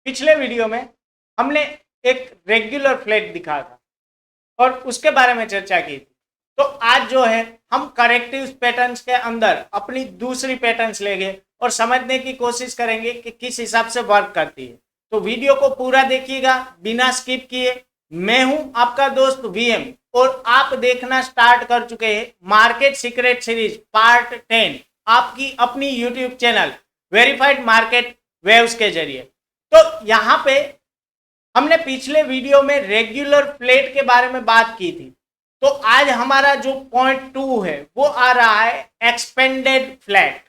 पिछले वीडियो में हमने एक रेगुलर फ्लैट दिखा था और उसके बारे में चर्चा की थी। तो आज जो है हम करेक्टिव पैटर्न्स के अंदर अपनी दूसरी पैटर्न्स लेंगे और समझने की कोशिश करेंगे कि किस हिसाब से वर्क करती है। तो वीडियो को पूरा देखिएगा बिना स्किप किए। मैं हूं आपका दोस्त वीएम और आप देखना स्टार्ट कर चुके हैं मार्केट सीक्रेट सीरीज पार्ट 10 आपकी अपनी YouTube channel verified market waves के जरिए। तो यहाँ पे हमने पिछले वीडियो में रेगुलर फ्लैट के बारे में बात की थी। तो आज हमारा जो पॉइंट 2 है वो आ रहा है एक्सपेंडेड फ्लैट।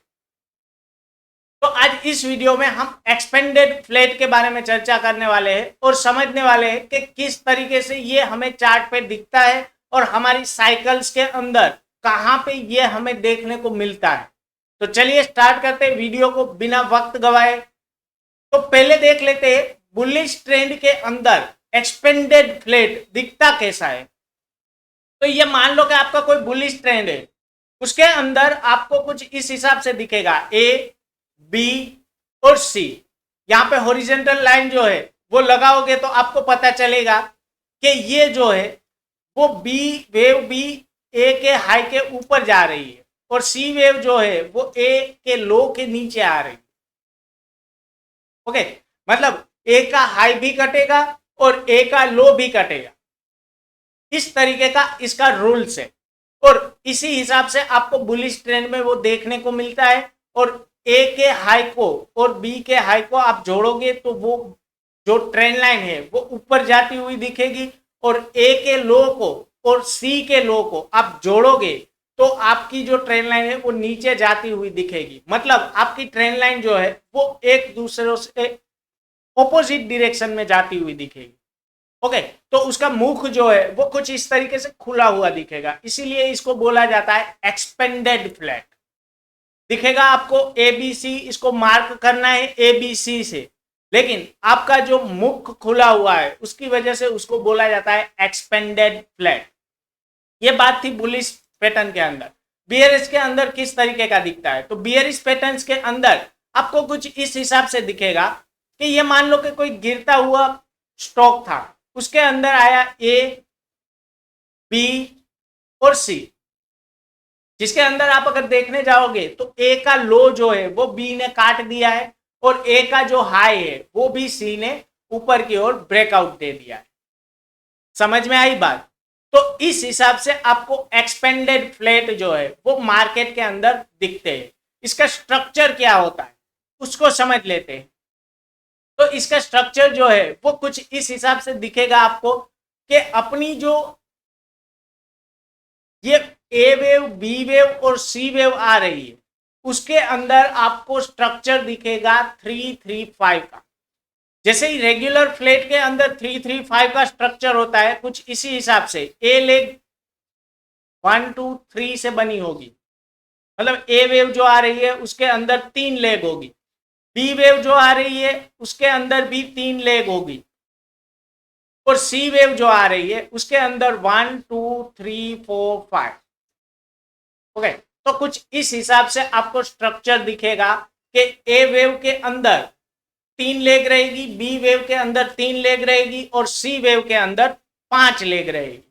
तो आज इस वीडियो में हम एक्सपेंडेड फ्लैट के बारे में चर्चा करने वाले हैं और समझने वाले हैं कि किस तरीके से ये हमें चार्ट पे दिखता है और हमारी साइकिल्स के अंदर कहां पे ये हमें देखने को मिलता है। तो चलिए स्टार्ट करते हैं वीडियो को बिना वक्त गवाए। तो पहले देख लेते हैं बुलिश ट्रेंड के अंदर एक्सपेंडेड फ्लैट दिखता कैसा है। तो ये मान लो कि आपका कोई बुलिश ट्रेंड है, उसके अंदर आपको कुछ इस हिसाब से दिखेगा ए बी और सी। यहाँ पे हॉरिजॉन्टल लाइन जो है वो लगाओगे तो आपको पता चलेगा कि ये जो है वो बी वेव बी ए के हाई के ऊपर जा रही है और सी वेव जो है वो ए के लो के नीचे आ रही है। ओके, मतलब ए का हाई भी कटेगा और ए का लो भी कटेगा। इस तरीके का इसका रूल्स है और इसी हिसाब से आपको बुलिश ट्रेंड में वो देखने को मिलता है। और ए के हाई को और बी के हाई को आप जोड़ोगे तो वो जो ट्रेंड लाइन है वो ऊपर जाती हुई दिखेगी और ए के लो को और सी के लो को आप जोड़ोगे तो आपकी जो ट्रेंड लाइन है वो नीचे जाती हुई दिखेगी। मतलब आपकी ट्रेंड लाइन जो है वो एक दूसरे से ऑपोजिट डायरेक्शन में जाती हुई दिखेगी। ओके, तो उसका मुख जो है वो कुछ इस तरीके से खुला हुआ दिखेगा, इसीलिए इसको बोला जाता है एक्सपेंडेड फ्लैट। दिखेगा आपको एबीसी, इसको मार्क करना है एबीसी से, लेकिन आपका जो मुख खुला हुआ है उसकी वजह से उसको बोला जाता है एक्सपेंडेड फ्लैट। ये बात थी बुलिश पैटर्न के अंदर। बियरिश के अंदर किस तरीके का दिखता है, तो बियरिश पैटर्न्स के अंदर आपको कुछ इस हिसाब से दिखेगा कि ये मान लो कि कोई गिरता हुआ स्टॉक था, उसके अंदर आया ए बी और सी, जिसके अंदर आप अगर देखने जाओगे तो ए का लो जो है वो बी ने काट दिया है और ए का जो हाई है वो भी सी ने ऊपर की ओर ब्रेकआउट दे दिया है। समझ में आई बात? तो इस हिसाब से आपको एक्सपेंडेड फ्लैट जो है वो मार्केट के अंदर दिखते हैं। इसका स्ट्रक्चर क्या होता है उसको समझ लेते हैं। तो इसका स्ट्रक्चर जो है वो कुछ इस हिसाब से दिखेगा आपको कि अपनी जो ये ए वेव बी वेव और सी वेव आ रही है उसके अंदर आपको स्ट्रक्चर दिखेगा 335 का। जैसे ही रेगुलर फ्लैट के अंदर 335 का स्ट्रक्चर होता है कुछ इसी हिसाब से ए लेग 1 2 3 से बनी होगी। मतलब ए वेव जो आ रही है उसके अंदर 3 लेग होगी, बी वेव जो आ रही है उसके अंदर भी 3 लेग होगी और सी वेव जो आ रही है उसके अंदर 1 2 3 4 5। ओके, तो कुछ इस हिसाब से आपको स्ट्रक्चर दिखेगा कि ए वेव के अंदर 3 लेग रहेगी, बी वेव के अंदर 3 लेग रहेगी और सी वेव के अंदर 5 लेग रहेगी।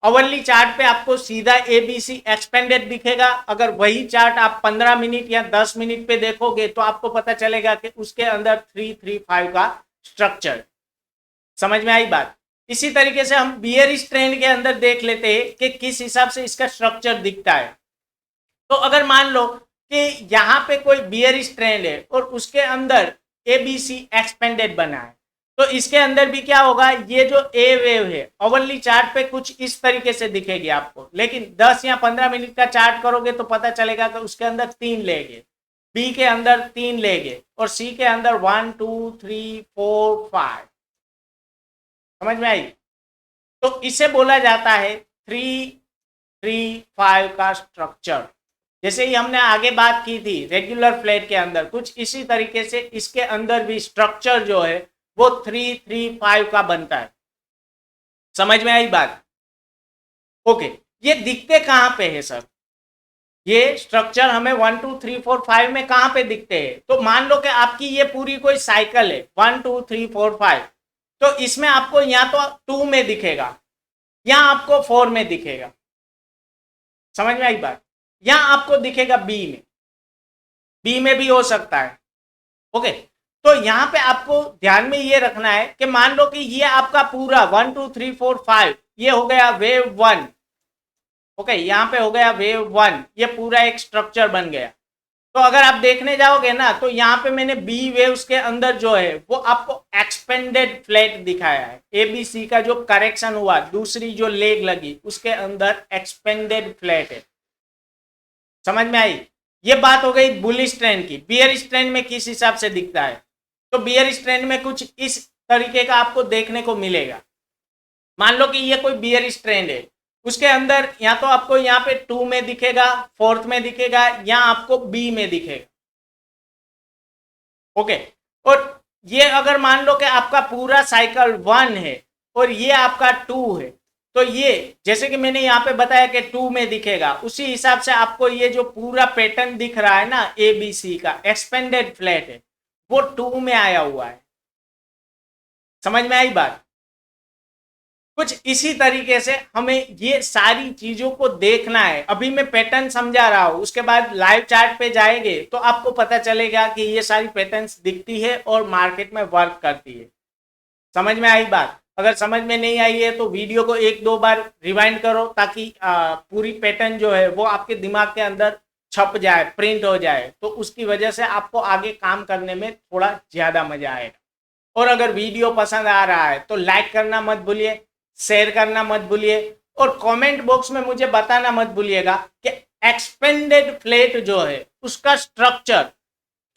अवरली चार्ट पे आपको सीधा एबीसी एक्सपेंडेड दिखेगा। अगर वही चार्ट आप 15 मिनट या 10 मिनट पे देखोगे तो आपको पता चलेगा कि उसके अंदर 335 का स्ट्रक्चर। समझ में आई बात? इसी तरीके से हम बियरिश ट्रेंड के अंदर देख लेते हैं कि किस हिसाब से इसका स्ट्रक्चर दिखता है। तो अगर मान लो कि यहाँ पे कोई बियरिश ट्रेंड है और उसके अंदर एबीसी एक्सपेंडेड बना है तो इसके अंदर भी क्या होगा, ये जो ए वेव है अवरली चार्ट पे कुछ इस तरीके से दिखेगी आपको, लेकिन 10 या 15 मिनट का चार्ट करोगे तो पता चलेगा कि उसके अंदर 3 लेग है, बी के अंदर 3 लेग है और सी के अंदर 1 2 3 4 5। समझ में आई? तो इसे बोला जाता है 335 का स्ट्रक्चर। जैसे ही हमने आगे बात की थी रेगुलर फ्लैट के अंदर कुछ इसी तरीके से इसके अंदर भी स्ट्रक्चर जो है वो 335 का बनता है। समझ में आई बात? ओके, ये दिखते कहां पे है सर? ये स्ट्रक्चर हमें 1 2 3 4 5 में कहां पे दिखते हैं? तो मान लो कि आपकी ये पूरी कोई साइकिल है 1 2 3 4 5, तो इसमें आपको या तो 2 में दिखेगा या आपको 4 में दिखेगा। समझ में आई बात? या आपको दिखेगा बी में भी हो सकता है। ओके, तो यहां पे आपको ध्यान में ये रखना है कि मान लो कि ये आपका पूरा 1 2 3 4 5 ये हो गया वेव 1। ओके, यहां पे हो गया वेव 1, ये पूरा एक स्ट्रक्चर बन गया। तो अगर आप देखने जाओगे ना तो यहाँ पे मैंने बी वेव्स के अंदर जो है वो आपको एक्सपेंडेड फ्लैट दिखाया है। एबीसी का जो करेक्शन हुआ, दूसरी जो लेग लगी उसके अंदर एक्सपेंडेड फ्लैट है। समझ में आई? ये बात हो गई बुलिश ट्रेंड की। बियरिश ट्रेंड में किस हिसाब से दिखता है? तो बियरिश ट्रेंड में कुछ इस तरीके का आपको देखने को मिलेगा। मान लो कि ये कोई बियरिश ट्रेंड है, उसके अंदर या तो आपको यहाँ पे 2 में दिखेगा, 4th में दिखेगा या आपको बी में दिखेगा। ओके, और ये अगर मान लो कि आपका पूरा साइकिल 1 है और ये आपका 2 है, तो ये जैसे कि मैंने यहाँ पे बताया कि 2 में दिखेगा, उसी हिसाब से आपको ये जो पूरा पैटर्न दिख रहा है ना एबीसी का एक्सपेंडेड फ्लैट है, वो 2 में आया हुआ है। समझ में आई बात? कुछ इसी तरीके से हमें ये सारी चीजों को देखना है। अभी मैं पैटर्न समझा रहा हूं, उसके बाद लाइव चार्ट पे जाएंगे तो आपको पता चलेगा कि ये सारी पैटर्न्स दिखती है और मार्केट में वर्क करती है। समझ में आई बात? अगर समझ में नहीं आई है तो वीडियो को 1-2 बार रिवाइंड करो ताकि पूरी पैटर्न जो है वो आपके दिमाग के अंदर छप जाए, प्रिंट हो जाए, तो उसकी वजह से आपको आगे काम करने में थोड़ा ज्यादा मजा आएगा। और अगर वीडियो पसंद आ रहा है तो लाइक करना मत भूलिए, शेयर करना मत भूलिए और कमेंट बॉक्स में मुझे बताना मत भूलिएगा कि एक्सपेंडेड फ्लैट जो है उसका स्ट्रक्चर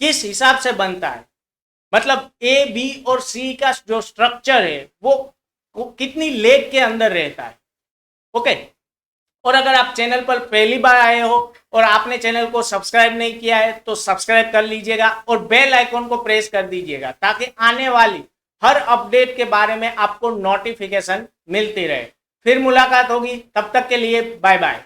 किस हिसाब से बनता है। मतलब ए बी और सी का जो स्ट्रक्चर है वो कितनी लेग के अंदर रहता है। ओके, और अगर आप चैनल पर पहली बार आए हो और आपने चैनल को सब्सक्राइब नहीं किया है तो सब्सक्राइब कर लीजिएगा और बेल आइकॉन को प्रेस कर दीजिएगा ताकि आने वाली हर अपडेट के बारे में आपको नोटिफिकेशन मिलती रहे। फिर मुलाकात होगी, तब तक के लिए बाय बाय।